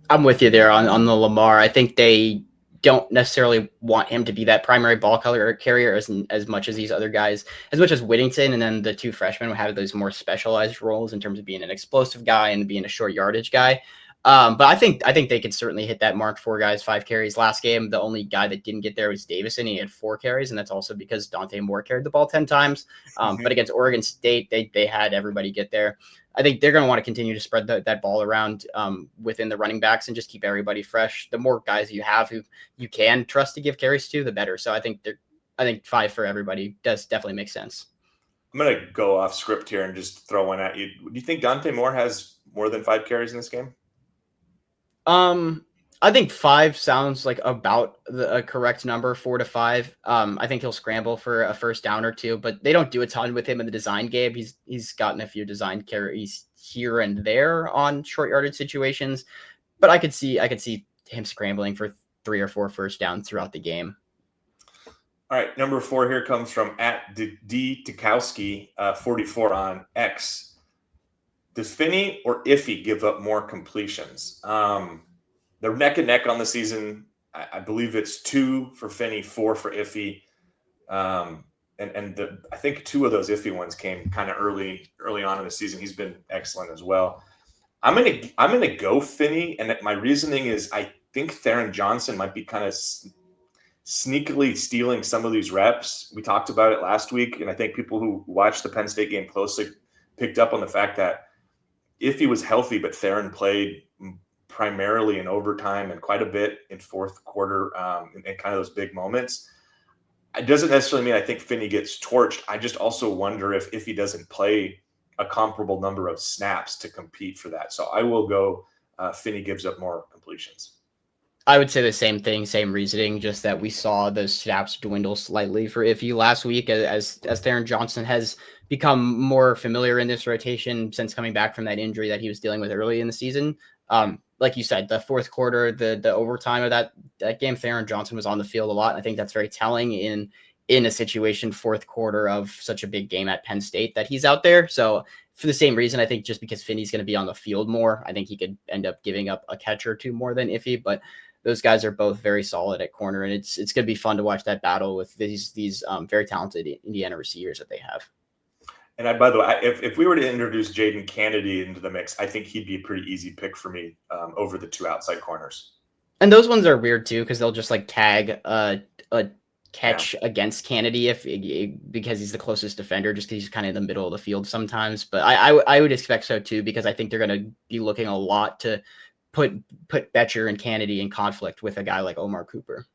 I'm with you there on the Lamar. I think they don't necessarily want him to be that primary ball carrier as much as these other guys, as much as Whittington, and then the 2 freshmen will have those more specialized roles in terms of being an explosive guy and being a short yardage guy. But I think they could certainly hit that mark. 4 guys, 5 carries last game. The only guy that didn't get there was Davison. He had 4 carries, and that's also because Dante Moore carried the ball 10 times. But against Oregon State, they had everybody get there. I think they're going to want to continue to spread that ball around within the running backs and just keep everybody fresh. The more guys you have who you can trust to give carries to, the better. So I think 5 for everybody does definitely make sense. I'm going to go off script here and just throw one at you. Do you think Dante Moore has more than 5 carries in this game? I think 5 sounds like about a correct number, 4 to 5. I think he'll scramble for a first down or 2, but they don't do a ton with him in the design game. He's gotten a few design carries here and there on short yardage situations, but I could see him scrambling for 3 or 4 first downs throughout the game. All right, number 4 here comes from @D Tikowski 44 on X. Does Finney or Iffy give up more completions? They're neck and neck on the season. I believe it's 2 for Finney, 4 for Iffy. I think 2 of those Iffy ones came kind of early on in the season. He's been excellent as well. I'm gonna go Finney, and my reasoning is I think Theron Johnson might be kind of sneakily stealing some of these reps. We talked about it last week, and I think people who watched the Penn State game closely picked up on the fact that if he was healthy, but Theron played primarily in overtime and quite a bit in fourth quarter and kind of those big moments. It doesn't necessarily mean I think Finney gets torched. I just also wonder if he doesn't play a comparable number of snaps to compete for that. So I will go Finney gives up more completions. I would say the same thing, same reasoning, just that we saw those snaps dwindle slightly for Iffy last week as Theron Johnson has become more familiar in this rotation since coming back from that injury that he was dealing with early in the season. Like you said, the fourth quarter, the overtime of that game, Theron Johnson was on the field a lot. And I think that's very telling in a situation, fourth quarter of such a big game at Penn State, that he's out there. So for the same reason, I think just because Finney's going to be on the field more, I think he could end up giving up a catch or 2 more than Iffy, but those guys are both very solid at corner, and it's going to be fun to watch that battle with these very talented Indiana receivers that they have. And by the way, if we were to introduce Jaden Kennedy into the mix, I think he'd be a pretty easy pick for me over the 2 outside corners. And those ones are weird too, because they'll just like tag a catch against Kennedy because he's the closest defender, just because he's kind of in the middle of the field sometimes. But I would expect so too, because I think they're going to be looking a lot to put Betcher and Kennedy in conflict with a guy like Omar Cooper.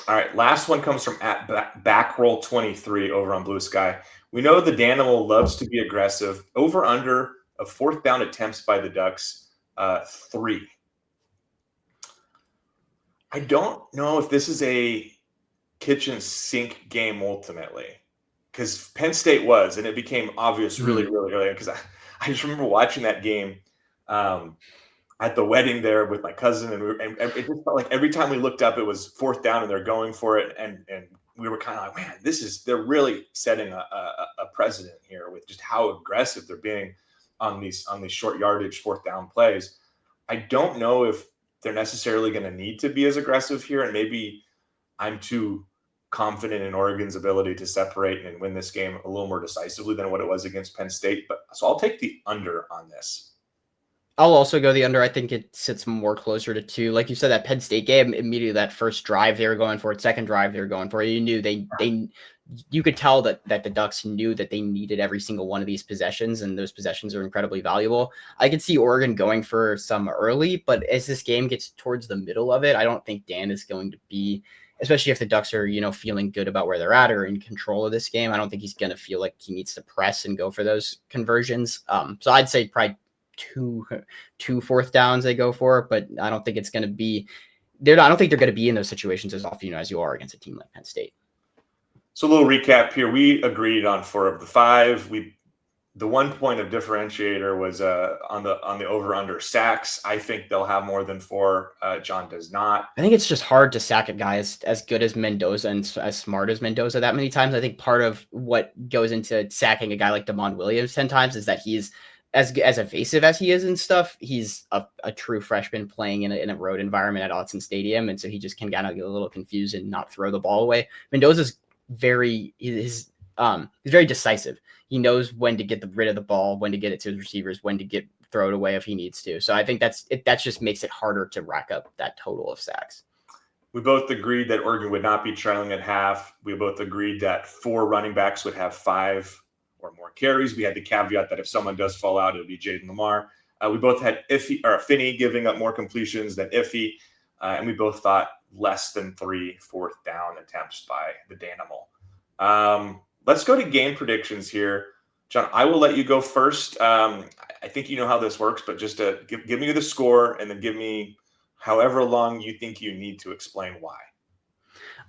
All right, last one comes from @backroll23 over on Blue Sky. We know the Danimal loves to be aggressive. Over under of 4th down attempts by the Ducks, 3. I don't know if this is a kitchen sink game ultimately, because Penn State was, and it became obvious really, really early, because I just remember watching that game. at the wedding there with my cousin, and it just felt like every time we looked up, it was fourth down and they're going for it. And we were kind of like, man, they're really setting a precedent here with just how aggressive they're being on these short yardage fourth down plays. I don't know if they're necessarily going to need to be as aggressive here. And maybe I'm too confident in Oregon's ability to separate and win this game a little more decisively than what it was against Penn State. But so I'll take the under on this. I'll also go the under. I think it sits more closer to 2. Like you said, that Penn State game, immediately that first drive they were going for it, second drive they were going for it. You knew you could tell that the Ducks knew that they needed every single one of these possessions, and those possessions are incredibly valuable. I could see Oregon going for some early, but as this game gets towards the middle of it, I don't think Dan is going to be, especially if the Ducks are, feeling good about where they're at or in control of this game. I don't think he's going to feel like he needs to press and go for those conversions. So I'd say probably two fourth downs they go for, but I don't think it's going to be there. I don't think they're going to be in those situations as often as you are against a team like Penn State. So a little recap here. We agreed on 4 of the 5. The 1 point of differentiator was on the over under sacks. I think they'll have more than 4. John does not. I think it's just hard to sack a guy as good as Mendoza and as smart as Mendoza that many times. I think part of what goes into sacking a guy like Damon Williams 10 times is that he's as evasive as he is and stuff. He's a true freshman playing in a road environment at Autzen Stadium, and so he just can kind of get a little confused and not throw the ball away. Mendoza's he's very decisive. He knows when to get rid of the ball, when to get it to his receivers, when to throw it away if he needs to. So I think that just makes it harder to rack up that total of sacks. We both agreed that Oregon would not be trailing at half. We both agreed that 4 running backs would have 5 or more carries. We had the caveat that if someone does fall out, it'll be Jaden Lamar. We both had Finney giving up more completions than Iffy, and we both thought less than 3 fourth down attempts by the Danimal. Let's go to game predictions here. John, I will let you go first. I think you know how this works, but just give me the score and then give me however long you think you need to explain why.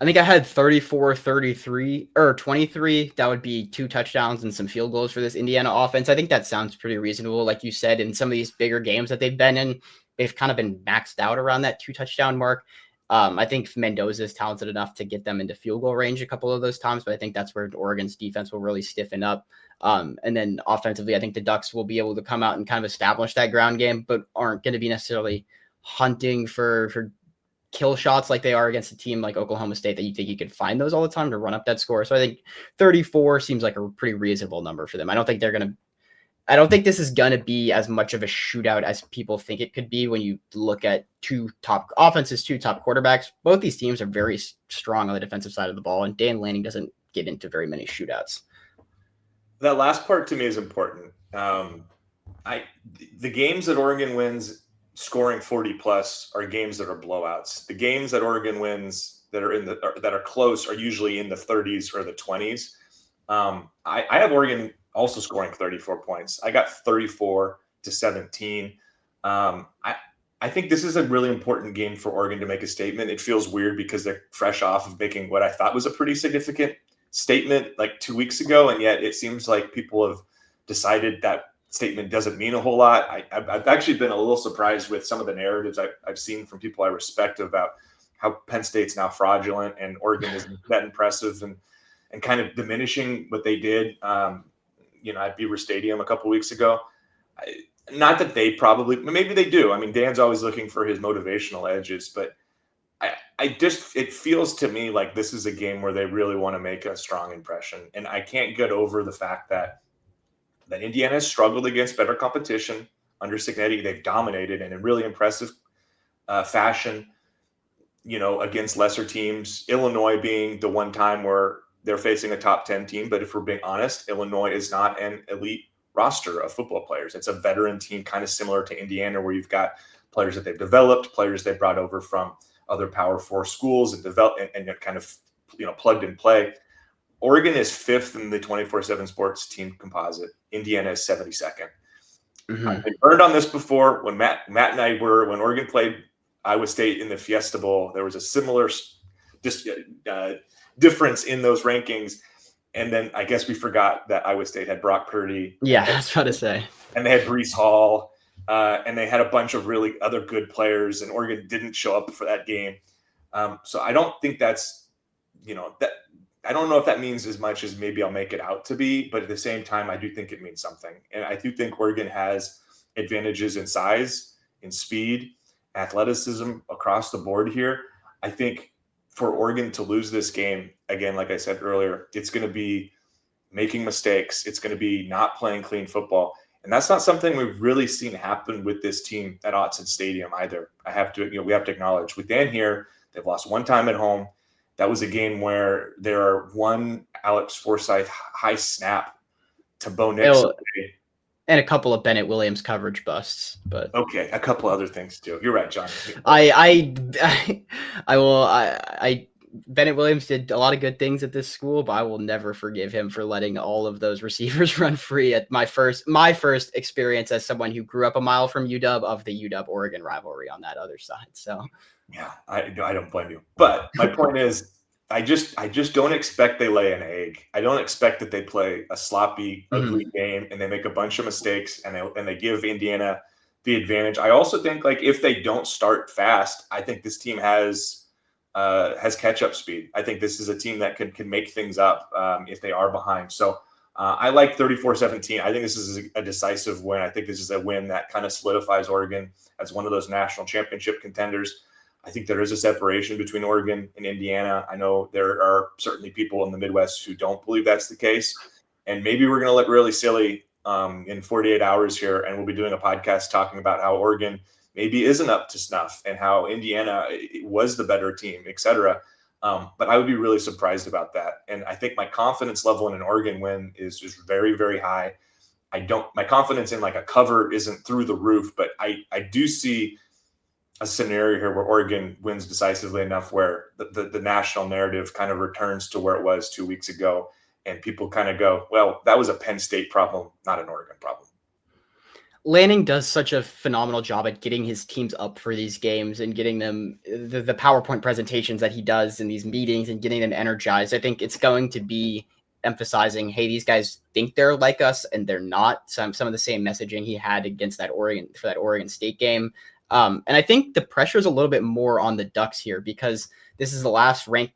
I think I had 34-33 or 23. That would be 2 touchdowns and some field goals for this Indiana offense. I think that sounds pretty reasonable. Like you said, in some of these bigger games that they've been in, they've kind of been maxed out around that 2 touchdown mark. I think Mendoza is talented enough to get them into field goal range a couple of those times, but I think that's where Oregon's defense will really stiffen up. And then offensively, I think the Ducks will be able to come out and kind of establish that ground game, but aren't going to be necessarily hunting for kill shots like they are against a team like Oklahoma State that you think you could find those all the time to run up that score. So I think 34 seems like a pretty reasonable number for them. I don't think this is going to be as much of a shootout as people think it could be when you look at 2 top offenses, 2 top quarterbacks. Both these teams are very strong on the defensive side of the ball, and Dan Lanning doesn't get into very many shootouts. That last part to me is important. The games that Oregon wins scoring 40 plus are games that are blowouts. The games that Oregon wins that are close are usually in the 30s or the 20s. I have Oregon also scoring 34 points. I got 34-17. I think this is a really important game for Oregon to make a statement. It feels weird because they're fresh off of making what I thought was a pretty significant statement like 2 weeks ago, and yet it seems like people have decided that statement doesn't mean a whole lot. I've actually been a little surprised with some of the narratives I've seen from people I respect about how Penn State's now fraudulent and Oregon isn't that impressive, and kind of diminishing what they did at Beaver Stadium a couple weeks ago. Not that they maybe they do. I mean, Dan's always looking for his motivational edges, but it feels to me like this is a game where they really want to make a strong impression. And I can't get over the fact that Indiana has struggled against better competition under Cignetti. They've dominated in a really impressive fashion, against lesser teams. Illinois being the one time where they're facing a top 10 team. But if we're being honest, Illinois is not an elite roster of football players. It's a veteran team, kind of similar to Indiana, where you've got players that they've developed, players they brought over from other Power 4 schools and developed and kind of, plugged and play. Oregon is 5th in the 24/7 Sports team composite. Indiana is 72nd. Mm-hmm. I've burned on this before. When Matt and I when Oregon played Iowa State in the Fiesta Bowl, there was a similar difference in those rankings. And then I guess we forgot that Iowa State had Brock Purdy. Yeah, I was about to say. And they had Breece Hall. and they had a bunch of really other good players, and Oregon didn't show up for that game. So I don't think that's, that I don't know if that means as much as maybe I'll make it out to be, but at the same time, I do think it means something. And I do think Oregon has advantages in size, in speed, athleticism across the board here. I think for Oregon to lose this game, again, like I said earlier, it's going to be making mistakes. It's going to be not playing clean football. And that's not something we've really seen happen with this team at Autzen Stadium either. We have to acknowledge with Dan here, they've lost one time at home. That was a game where there are one Alex Forsyth high snap to Bo Nix. And a couple of Bennett Williams coverage busts, but okay, a couple other things too. You're right, John. Bennett Williams did a lot of good things at this school, but I will never forgive him for letting all of those receivers run free at my first experience as someone who grew up a mile from UW of the UW Oregon rivalry on that other side. So yeah, I don't blame you. But my point is, I just don't expect they lay an egg. I don't expect that they play a sloppy, ugly game and they make a bunch of mistakes and they give Indiana the advantage. I also think like if they don't start fast, I think this team has catch up speed. I think this is a team that can make things up if they are behind. So I like 34-17. I think this is a decisive win. I think this is a win that kind of solidifies Oregon as one of those national championship contenders. I think there is a separation between Oregon and Indiana. I know there are certainly people in the Midwest who don't believe that's the case. And maybe we're going to look really silly in 48 hours here, and we'll be doing a podcast talking about how Oregon maybe isn't up to snuff and how Indiana was the better team, et cetera. But I would be really surprised about that. And I think my confidence level in an Oregon win is very, very high. My confidence in like a cover isn't through the roof, but I do see a scenario here where Oregon wins decisively enough where the national narrative kind of returns to where it was 2 weeks ago. And people kind of go, well, that was a Penn State problem, not an Oregon problem. Lanning does such a phenomenal job at getting his teams up for these games and getting them the PowerPoint presentations that he does in these meetings and getting them energized. I think it's going to be emphasizing, hey, these guys think they're like us and they're not. Some of the same messaging he had against that Oregon State game. And I think the pressure is a little bit more on the Ducks here because this is the last ranked.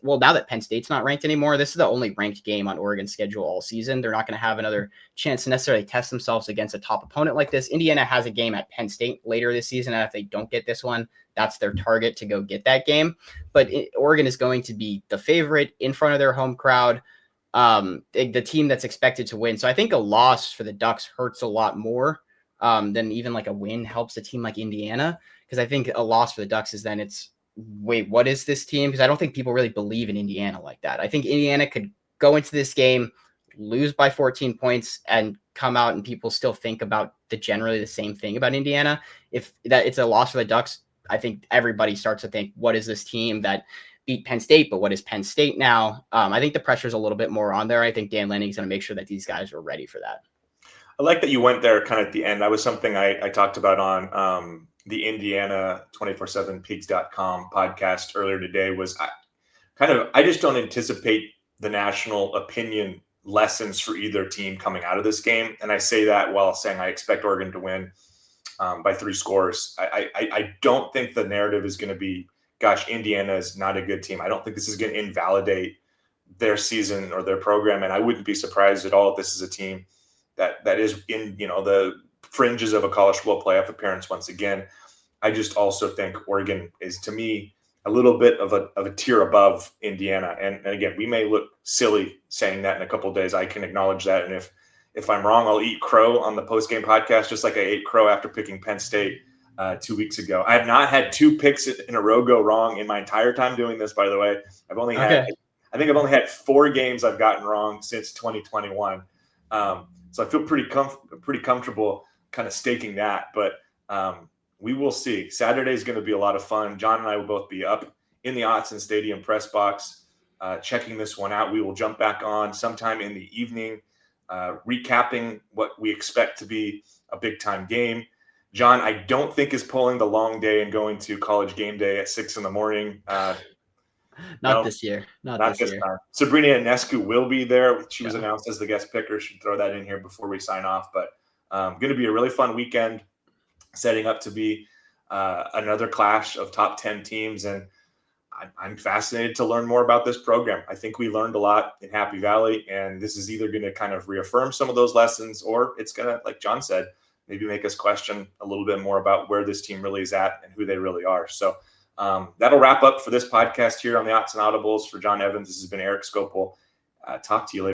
Well, now that Penn State's not ranked anymore, this is the only ranked game on Oregon's schedule all season. They're not going to have another chance to necessarily test themselves against a top opponent like this. Indiana has a game at Penn State later this season, and if they don't get this one, that's their target to go get that game. But Oregon is going to be the favorite in front of their home crowd, the team that's expected to win. So I think a loss for the Ducks hurts a lot more than even like a win helps a team like Indiana, because I think a loss for the Ducks is then it's, wait, what is this team? Because I don't think people really believe in Indiana like that. I think Indiana could go into this game, lose by 14 points, and come out and people still think about generally the same thing about Indiana. If that it's a loss for the Ducks, I think everybody starts to think, what is this team that beat Penn State, but what is Penn State now? I think the pressure is a little bit more on there. I think Dan Lanning's going to make sure that these guys are ready for that. I like that you went there kind of at the end. That was something I talked about on the Indiana 247pigs.com podcast earlier today. Was I just don't anticipate the national opinion lessons for either team coming out of this game. And I say that while saying I expect Oregon to win by 3 scores. I don't think the narrative is going to be, gosh, Indiana is not a good team. I don't think this is going to invalidate their season or their program. And I wouldn't be surprised at all if this is a team that is in, the fringes of a college football playoff appearance once again. I just also think Oregon is, to me, a little bit of a tier above Indiana. And again, we may look silly saying that in a couple of days. I can acknowledge that. And if I'm wrong, I'll eat crow on the post-game podcast, just like I ate crow after picking Penn State 2 weeks ago. I have not had 2 picks in a row go wrong in my entire time doing this, by the way. I think I've only had 4 games I've gotten wrong since 2021. So I feel pretty comfortable kind of staking that, but we will see. Saturday is going to be a lot of fun. John and I will both be up in the Autzen Stadium press box checking this one out. We will jump back on sometime in the evening, recapping what we expect to be a big-time game. John, I don't think is pulling the long day and going to College game day at 6 a.m. Not this year. Not this year. Time. Sabrina Ionescu will be there. She was announced as the guest picker. Should throw that in here before we sign off. But going to be a really fun weekend. setting up to be another clash of top 10 teams. And I'm fascinated to learn more about this program. I think we learned a lot in Happy Valley, and this is either going to kind of reaffirm some of those lessons, or it's going to, like John said, maybe make us question a little bit more about where this team really is at and who they really are. So that'll wrap up for this podcast here on the Autzen Audibles. For John Evans, this has been Erik Skopil. Talk to you later.